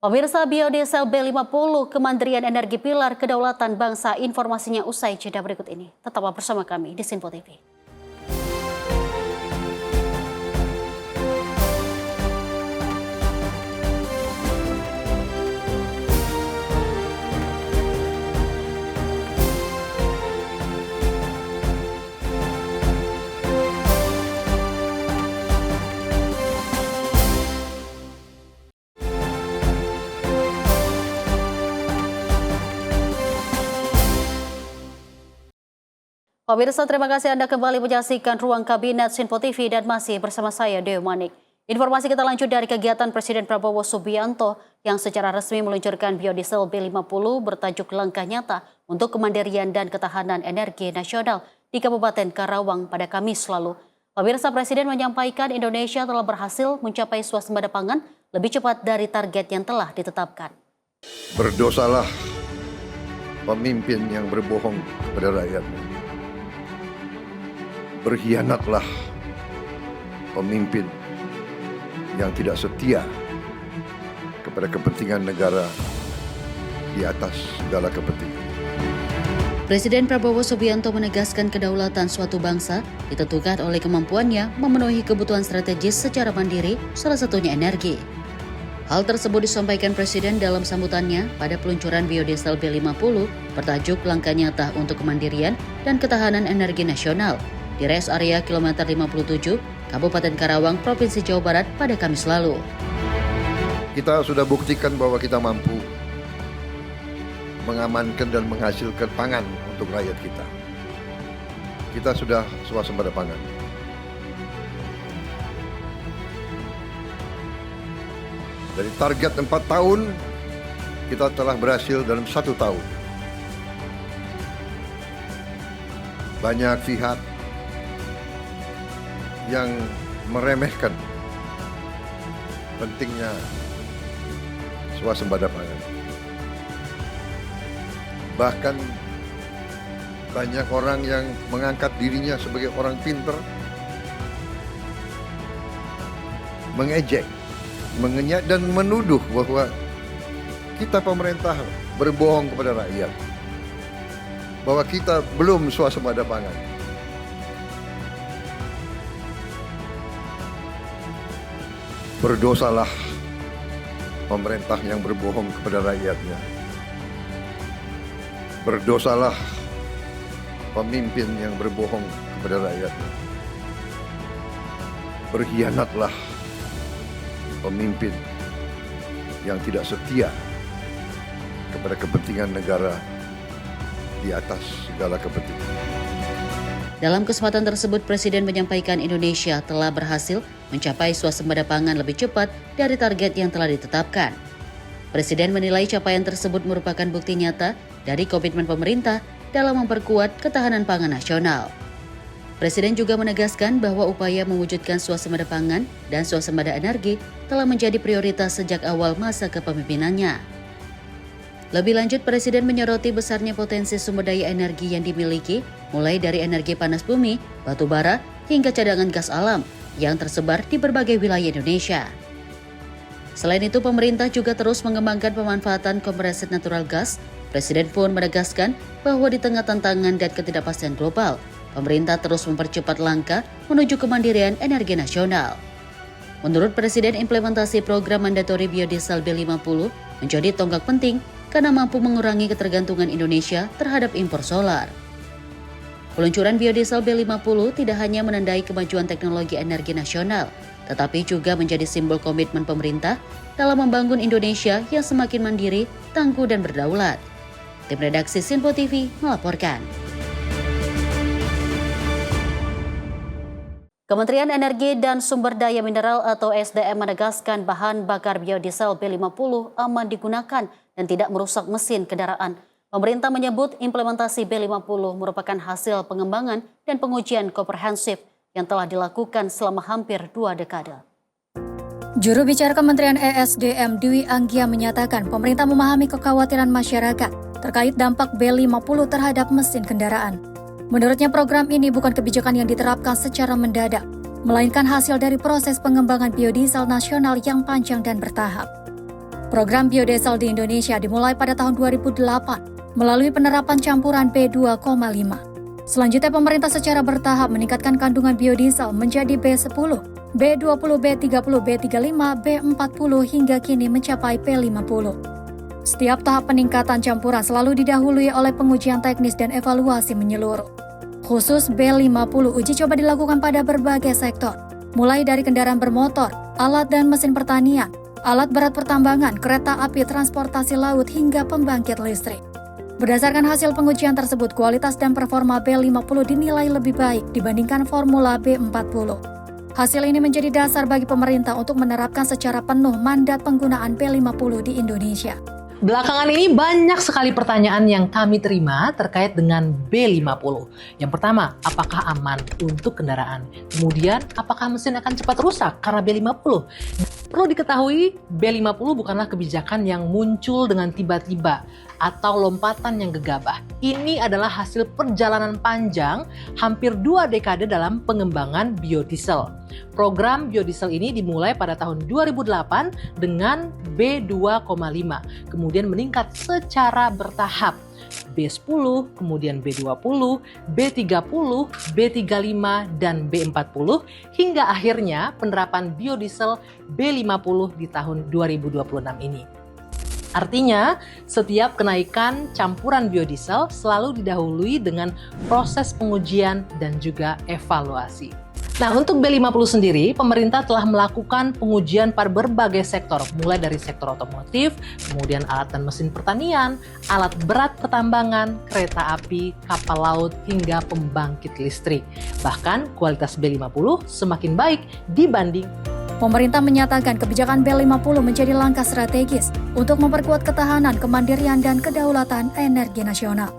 Pemirsa, biodiesel B50 Kementerian Energi Pilar Kedaulatan Bangsa, informasinya usai jeda berikut ini. Tetaplah bersama kami di Sinpo TV. Pemirsa, terima kasih Anda kembali menyaksikan Ruang Kabinet Sinpo TV dan masih bersama saya, Dewi Manik. Informasi kita lanjut dari kegiatan Presiden Prabowo Subianto yang secara resmi meluncurkan biodiesel B50 bertajuk Langkah Nyata untuk Kemandirian dan Ketahanan Energi Nasional di Kabupaten Karawang pada Kamis lalu. Pemirsa, Presiden menyampaikan Indonesia telah berhasil mencapai swasembada pangan lebih cepat dari target yang telah ditetapkan. Berdosalah pemimpin yang berbohong kepada rakyatnya. Berkhianatlah pemimpin yang tidak setia kepada kepentingan negara di atas segala kepentingan. Presiden Prabowo Subianto menegaskan kedaulatan suatu bangsa ditentukan oleh kemampuannya memenuhi kebutuhan strategis secara mandiri, salah satunya energi. Hal tersebut disampaikan Presiden dalam sambutannya pada peluncuran biodiesel B50 bertajuk Langkah Nyata untuk Kemandirian dan Ketahanan Energi Nasional di rest area kilometer 57, Kabupaten Karawang, Provinsi Jawa Barat pada Kamis lalu. Kita sudah buktikan bahwa kita mampu mengamankan dan menghasilkan pangan untuk rakyat kita. Kita sudah swasembada pangan. Dari target 4 tahun, kita telah berhasil dalam 1 tahun. Banyak pihak yang meremehkan pentingnya swasembada pangan. Bahkan banyak orang yang mengangkat dirinya sebagai orang pintar, mengejek, mengenyak dan menuduh bahwa kita pemerintah berbohong kepada rakyat, bahwa kita belum swasembada pangan. Berdosalah pemerintah yang berbohong kepada rakyatnya. Berdosalah pemimpin yang berbohong kepada rakyatnya. Berkhianatlah pemimpin yang tidak setia kepada kepentingan negara di atas segala kepentingan. Dalam kesempatan tersebut, Presiden menyampaikan Indonesia telah berhasil mencapai swasembada pangan lebih cepat dari target yang telah ditetapkan. Presiden menilai capaian tersebut merupakan bukti nyata dari komitmen pemerintah dalam memperkuat ketahanan pangan nasional. Presiden juga menegaskan bahwa upaya mewujudkan swasembada pangan dan swasembada energi telah menjadi prioritas sejak awal masa kepemimpinannya. Lebih lanjut, Presiden menyoroti besarnya potensi sumber daya energi yang dimiliki, mulai dari energi panas bumi, batu bara, hingga cadangan gas alam yang tersebar di berbagai wilayah Indonesia. Selain itu, pemerintah juga terus mengembangkan pemanfaatan kompresor natural gas. Presiden pun menegaskan bahwa di tengah tantangan dan ketidakpastian global, pemerintah terus mempercepat langkah menuju kemandirian energi nasional. Menurut Presiden, implementasi program mandatori biodiesel B50 menjadi tonggak penting karena mampu mengurangi ketergantungan Indonesia terhadap impor solar. Peluncuran biodiesel B50 tidak hanya menandai kemajuan teknologi energi nasional, tetapi juga menjadi simbol komitmen pemerintah dalam membangun Indonesia yang semakin mandiri, tangguh, dan berdaulat. Tim redaksi Sinpo TV melaporkan. Kementerian Energi dan Sumber Daya Mineral atau SDM menegaskan bahan bakar biodiesel B50 aman digunakan dan tidak merusak mesin kendaraan. Pemerintah menyebut implementasi B50 merupakan hasil pengembangan dan pengujian komprehensif yang telah dilakukan selama hampir 2 dekade. Juru bicara Kementerian ESDM Dwi Anggia menyatakan pemerintah memahami kekhawatiran masyarakat terkait dampak B50 terhadap mesin kendaraan. Menurutnya program ini bukan kebijakan yang diterapkan secara mendadak, melainkan hasil dari proses pengembangan biodiesel nasional yang panjang dan bertahap. Program biodiesel di Indonesia dimulai pada tahun 2008 melalui penerapan campuran B2,5. Selanjutnya pemerintah secara bertahap meningkatkan kandungan biodiesel menjadi B10, B20, B30, B35, B40 hingga kini mencapai B50. Setiap tahap peningkatan campuran selalu didahului oleh pengujian teknis dan evaluasi menyeluruh. Khusus B50 uji coba dilakukan pada berbagai sektor, mulai dari kendaraan bermotor, alat dan mesin pertanian, alat berat pertambangan, kereta api, transportasi laut hingga pembangkit listrik. Berdasarkan hasil pengujian tersebut, kualitas dan performa B50 dinilai lebih baik dibandingkan formula B40. Hasil ini menjadi dasar bagi pemerintah untuk menerapkan secara penuh mandat penggunaan B50 di Indonesia. Belakangan ini banyak sekali pertanyaan yang kami terima terkait dengan B50. Yang pertama, apakah aman untuk kendaraan? Kemudian, apakah mesin akan cepat rusak karena B50? Perlu diketahui, B50 bukanlah kebijakan yang muncul dengan tiba-tiba atau lompatan yang gegabah. Ini adalah hasil perjalanan panjang hampir 2 dekade dalam pengembangan biodiesel. Program biodiesel ini dimulai pada tahun 2008 dengan B2,5, kemudian meningkat secara bertahap. B10, kemudian B20, B30, B35, dan B40, hingga akhirnya penerapan biodiesel B50 di tahun 2026 ini. Artinya, setiap kenaikan campuran biodiesel selalu didahului dengan proses pengujian dan juga evaluasi. Nah, untuk B50 sendiri, pemerintah telah melakukan pengujian pada berbagai sektor, mulai dari sektor otomotif, kemudian alat dan mesin pertanian, alat berat pertambangan, kereta api, kapal laut, hingga pembangkit listrik. Bahkan, kualitas B50 semakin baik dibanding. Pemerintah menyatakan kebijakan B50 menjadi langkah strategis untuk memperkuat ketahanan, kemandirian, dan kedaulatan energi nasional.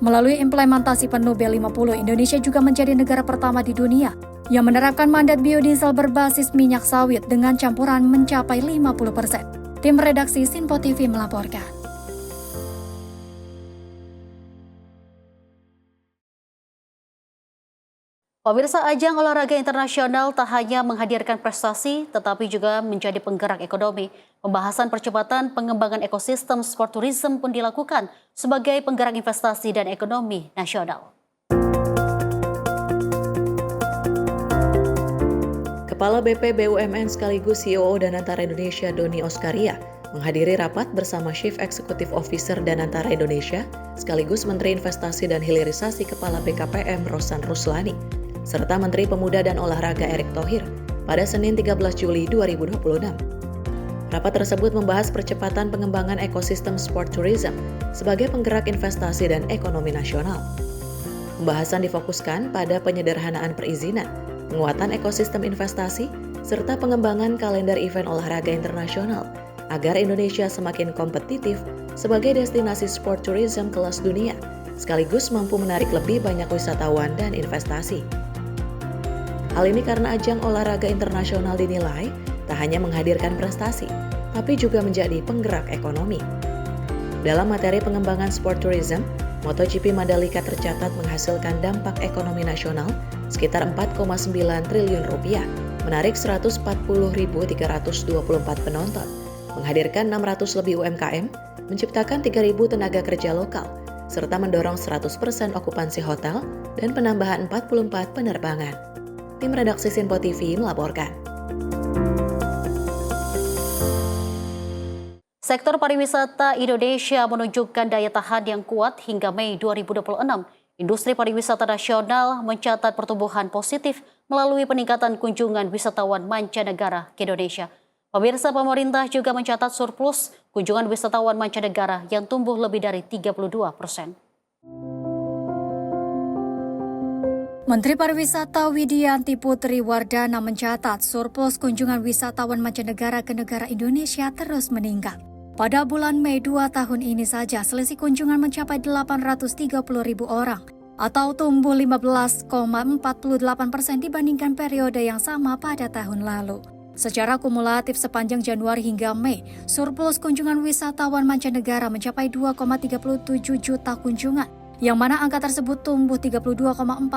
Melalui implementasi penuh B50, Indonesia juga menjadi negara pertama di dunia yang menerapkan mandat biodiesel berbasis minyak sawit dengan campuran mencapai 50%. Tim redaksi Sinpo TV melaporkan. Pemirsa, ajang olahraga internasional tak hanya menghadirkan prestasi, tetapi juga menjadi penggerak ekonomi. Pembahasan percepatan pengembangan ekosistem sport tourism pun dilakukan sebagai penggerak investasi dan ekonomi nasional. Kepala BP BUMN sekaligus CEO Danantara Indonesia Doni Oskaria menghadiri rapat bersama Chief Executive Officer Danantara Indonesia sekaligus Menteri Investasi dan Hilirisasi Kepala BKPM Rosan Ruslani serta Menteri Pemuda dan Olahraga Erick Thohir pada Senin 13 Juli 2026. Rapat tersebut membahas percepatan pengembangan ekosistem sport tourism sebagai penggerak investasi dan ekonomi nasional. Pembahasan difokuskan pada penyederhanaan perizinan, penguatan ekosistem investasi, serta pengembangan kalender event olahraga internasional agar Indonesia semakin kompetitif sebagai destinasi sport tourism kelas dunia, sekaligus mampu menarik lebih banyak wisatawan dan investasi. Hal ini karena ajang olahraga internasional dinilai tak hanya menghadirkan prestasi, tapi juga menjadi penggerak ekonomi. Dalam materi pengembangan sport tourism, MotoGP Mandalika tercatat menghasilkan dampak ekonomi nasional sekitar 4,9 triliun rupiah, menarik 140.324 penonton, menghadirkan 600 lebih UMKM, menciptakan 3.000 tenaga kerja lokal, serta mendorong 100% okupansi hotel dan penambahan 44 penerbangan. Tim redaksi Sinpo TV melaporkan. Sektor pariwisata Indonesia menunjukkan daya tahan yang kuat hingga Mei 2026. Industri pariwisata nasional mencatat pertumbuhan positif melalui peningkatan kunjungan wisatawan mancanegara ke Indonesia. Pemirsa, pemerintah juga mencatat surplus kunjungan wisatawan mancanegara yang tumbuh lebih dari 32%. Menteri Pariwisata Widianti Putri Wardana mencatat surplus kunjungan wisatawan mancanegara ke negara Indonesia terus meningkat. Pada bulan Mei 2 tahun ini saja, selisih kunjungan mencapai 830.000 orang atau tumbuh 15,48% dibandingkan periode yang sama pada tahun lalu. Secara kumulatif sepanjang Januari hingga Mei, surplus kunjungan wisatawan mancanegara mencapai 2,37 juta kunjungan, yang mana angka tersebut tumbuh 32,49%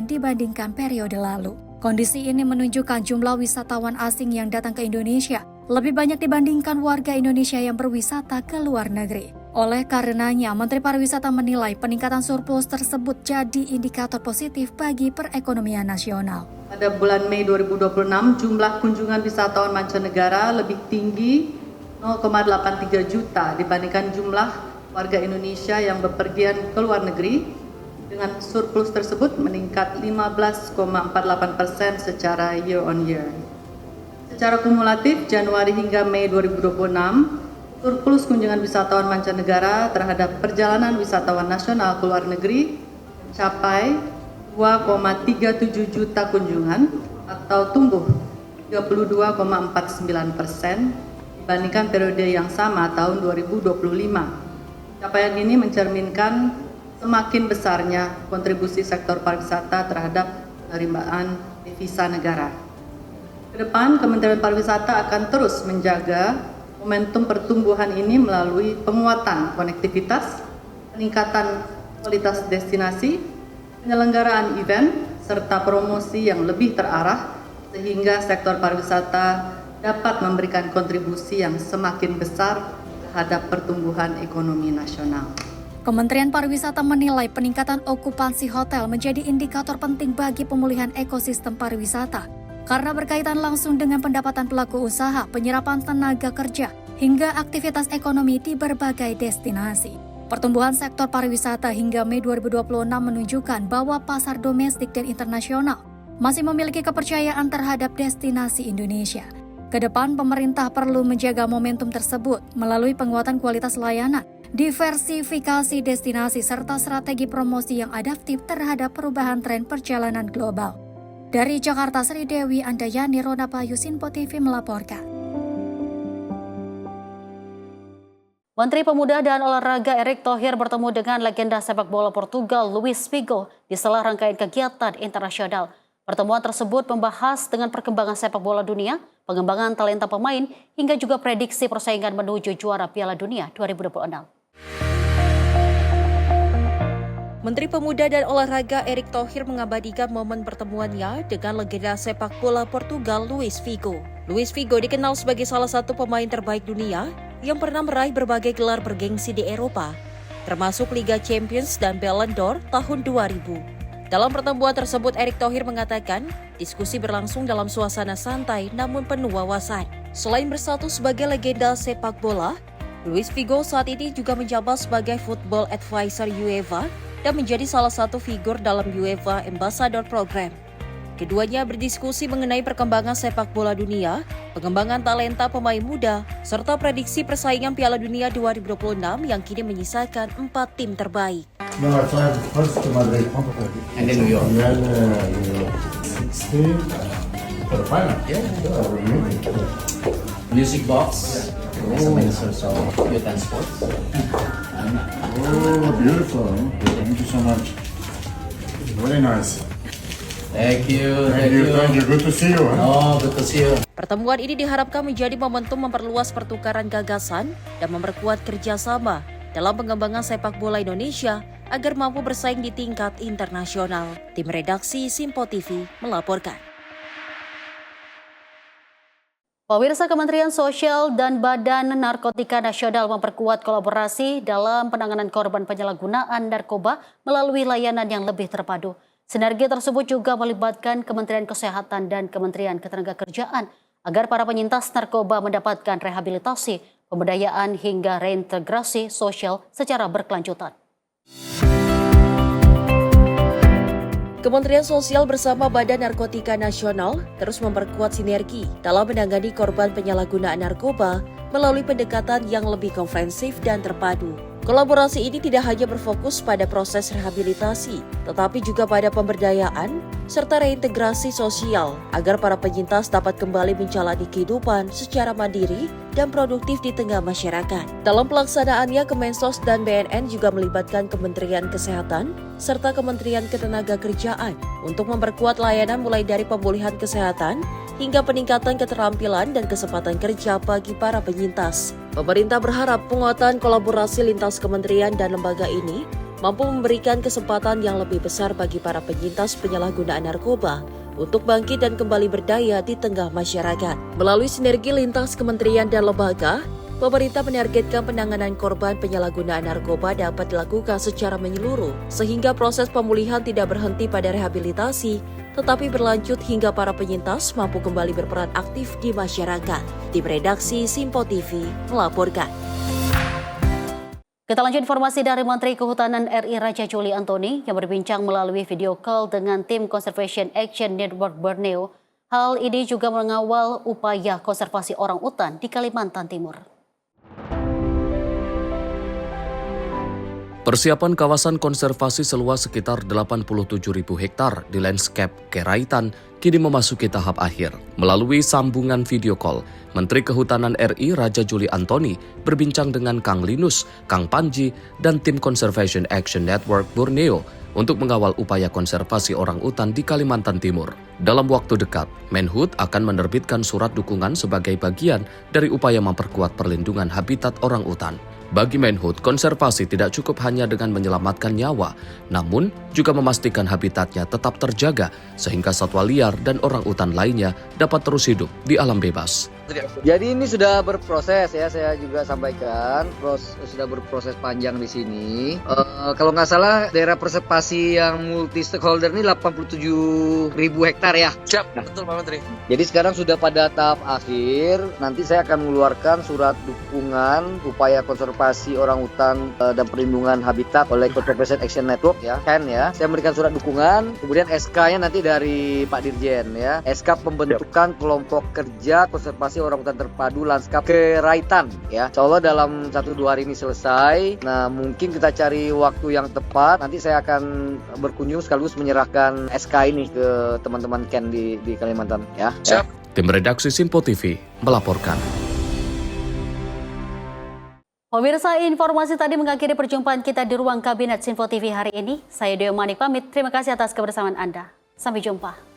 dibandingkan periode lalu. Kondisi ini menunjukkan jumlah wisatawan asing yang datang ke Indonesia lebih banyak dibandingkan warga Indonesia yang berwisata ke luar negeri. Oleh karenanya, Menteri Pariwisata menilai peningkatan surplus tersebut jadi indikator positif bagi perekonomian nasional. Pada bulan Mei 2026, jumlah kunjungan wisatawan mancanegara lebih tinggi 0,83 juta dibandingkan jumlah warga Indonesia yang bepergian ke luar negeri. Dengan surplus tersebut meningkat 15,48% secara year on year. Secara kumulatif Januari hingga Mei 2026, surplus kunjungan wisatawan mancanegara terhadap perjalanan wisatawan nasional ke luar negeri mencapai 2,37 juta kunjungan atau tumbuh 32,49% dibandingkan periode yang sama tahun 2025. Capaian ini mencerminkan semakin besarnya kontribusi sektor pariwisata terhadap penerimaan devisa negara. Kedepan, Kementerian Pariwisata akan terus menjaga momentum pertumbuhan ini melalui penguatan konektivitas, peningkatan kualitas destinasi, penyelenggaraan event, serta promosi yang lebih terarah sehingga sektor pariwisata dapat memberikan kontribusi yang semakin besar terhadap pertumbuhan ekonomi nasional. Kementerian Pariwisata menilai peningkatan okupansi hotel menjadi indikator penting bagi pemulihan ekosistem pariwisata karena berkaitan langsung dengan pendapatan pelaku usaha, penyerapan tenaga kerja, hingga aktivitas ekonomi di berbagai destinasi. Pertumbuhan sektor pariwisata hingga Mei 2026 menunjukkan bahwa pasar domestik dan internasional masih memiliki kepercayaan terhadap destinasi Indonesia. Kedepan, pemerintah perlu menjaga momentum tersebut melalui penguatan kualitas layanan, diversifikasi destinasi, serta strategi promosi yang adaptif terhadap perubahan tren perjalanan global. Dari Jakarta, Sri Dewi Andayani, Rona Bayu, Sinpo TV melaporkan. Menteri Pemuda dan Olahraga Erick Thohir bertemu dengan legenda sepak bola Portugal Luis Figo di sela rangkaian kegiatan internasional. Pertemuan tersebut membahas dengan perkembangan sepak bola dunia, pengembangan talenta pemain, hingga juga prediksi persaingan menuju juara Piala Dunia 2026. Menteri Pemuda dan Olahraga Erick Thohir mengabadikan momen pertemuannya dengan legenda sepak bola Portugal Luis Figo. Luis Figo dikenal sebagai salah satu pemain terbaik dunia yang pernah meraih berbagai gelar bergengsi di Eropa, termasuk Liga Champions dan Ballon d'Or tahun 2000. Dalam pertemuan tersebut, Erick Thohir mengatakan diskusi berlangsung dalam suasana santai namun penuh wawasan. Selain bersatu sebagai legenda sepak bola, Luis Figo saat ini juga menjabat sebagai Football Advisor UEFA dan menjadi salah satu figur dalam UEFA Ambassador Program. Keduanya berdiskusi mengenai perkembangan sepak bola dunia, pengembangan talenta pemain muda, serta prediksi persaingan Piala Dunia 2026 yang kini menyisakan 4 tim terbaik. No, I tried first to Madrid, and then New York. And then Spain for the final. Yeah. Yeah. Music Box, as a minister of youth and sports. Oh, beautiful. Thank you so much. Very nice. Thank you. Good to see you. Oh, good to see you. Pertemuan ini diharapkan menjadi momentum memperluas pertukaran gagasan dan memperkuat kerjasama dalam pengembangan sepak bola Indonesia agar mampu bersaing di tingkat internasional. Tim redaksi Sinpo TV melaporkan. Pemirsa, Kementerian Sosial dan Badan Narkotika Nasional memperkuat kolaborasi dalam penanganan korban penyalahgunaan narkoba melalui layanan yang lebih terpadu. Sinergi tersebut juga melibatkan Kementerian Kesehatan dan Kementerian Ketenagakerjaan agar para penyintas narkoba mendapatkan rehabilitasi, pemberdayaan hingga reintegrasi sosial secara berkelanjutan. Kementerian Sosial bersama Badan Narkotika Nasional terus memperkuat sinergi dalam menangani korban penyalahgunaan narkoba melalui pendekatan yang lebih komprehensif dan terpadu. Kolaborasi ini tidak hanya berfokus pada proses rehabilitasi, tetapi juga pada pemberdayaan serta reintegrasi sosial agar para penyintas dapat kembali menjalani kehidupan secara mandiri dan produktif di tengah masyarakat. Dalam pelaksanaannya, Kemensos dan BNN juga melibatkan Kementerian Kesehatan serta Kementerian Ketenagakerjaan untuk memperkuat layanan mulai dari pemulihan kesehatan hingga peningkatan keterampilan dan kesempatan kerja bagi para penyintas. Pemerintah berharap penguatan kolaborasi lintas kementerian dan lembaga ini mampu memberikan kesempatan yang lebih besar bagi para penyintas penyalahgunaan narkoba untuk bangkit dan kembali berdaya di tengah masyarakat. Melalui sinergi lintas kementerian dan lembaga, pemerintah menargetkan penanganan korban penyalahgunaan narkoba dapat dilakukan secara menyeluruh, sehingga proses pemulihan tidak berhenti pada rehabilitasi, tetapi berlanjut hingga para penyintas mampu kembali berperan aktif di masyarakat. Tim redaksi Simpo TV melaporkan. Kita lanjut informasi dari Menteri Kehutanan RI Raja Juli Antoni yang berbincang melalui video call dengan tim Conservation Action Network Borneo. Hal ini juga mengawal upaya konservasi orang utan di Kalimantan Timur. Persiapan kawasan konservasi seluas sekitar 87.000 hektar di landscape Keraitan kini memasuki tahap akhir. Melalui sambungan video call, Menteri Kehutanan RI Raja Juli Antoni berbincang dengan Kang Linus, Kang Panji, dan tim Conservation Action Network Borneo untuk mengawal upaya konservasi orang utan di Kalimantan Timur. Dalam waktu dekat, Menhub akan menerbitkan surat dukungan sebagai bagian dari upaya memperkuat perlindungan habitat orang utan. Bagi Menhub, konservasi tidak cukup hanya dengan menyelamatkan nyawa, namun juga memastikan habitatnya tetap terjaga sehingga satwa liar dan orang utan lainnya dapat terus hidup di alam bebas. Jadi ini sudah berproses ya, saya juga sampaikan sudah berproses panjang di sini. Kalau nggak salah daerah konservasi yang multi stakeholder ini 87.000 hektar ya. Siap, betul Pak Menteri. Jadi sekarang sudah pada tahap akhir. Nanti saya akan mengeluarkan surat dukungan upaya konservasi orang hutan dan perlindungan habitat oleh Conservation Action Network ya, CAN ya. Saya memberikan surat dukungan, kemudian SK-nya nanti dari Pak Dirjen ya. SK pembentukan kelompok kerja konservasi orang hutan terpadu lanskap Keraitan ya. Insya Allah dalam 1-2 hari ini selesai. Nah mungkin kita cari waktu yang tepat. Nanti saya akan berkunjung sekaligus menyerahkan SK ini ke teman-teman CAN di Kalimantan ya. Tim redaksi Simpo TV melaporkan. Pemirsa, informasi tadi mengakhiri perjumpaan kita di ruang kabinet Simpo TV hari ini. Saya Deo Manik pamit. Terima kasih atas kebersamaan Anda. Sampai jumpa.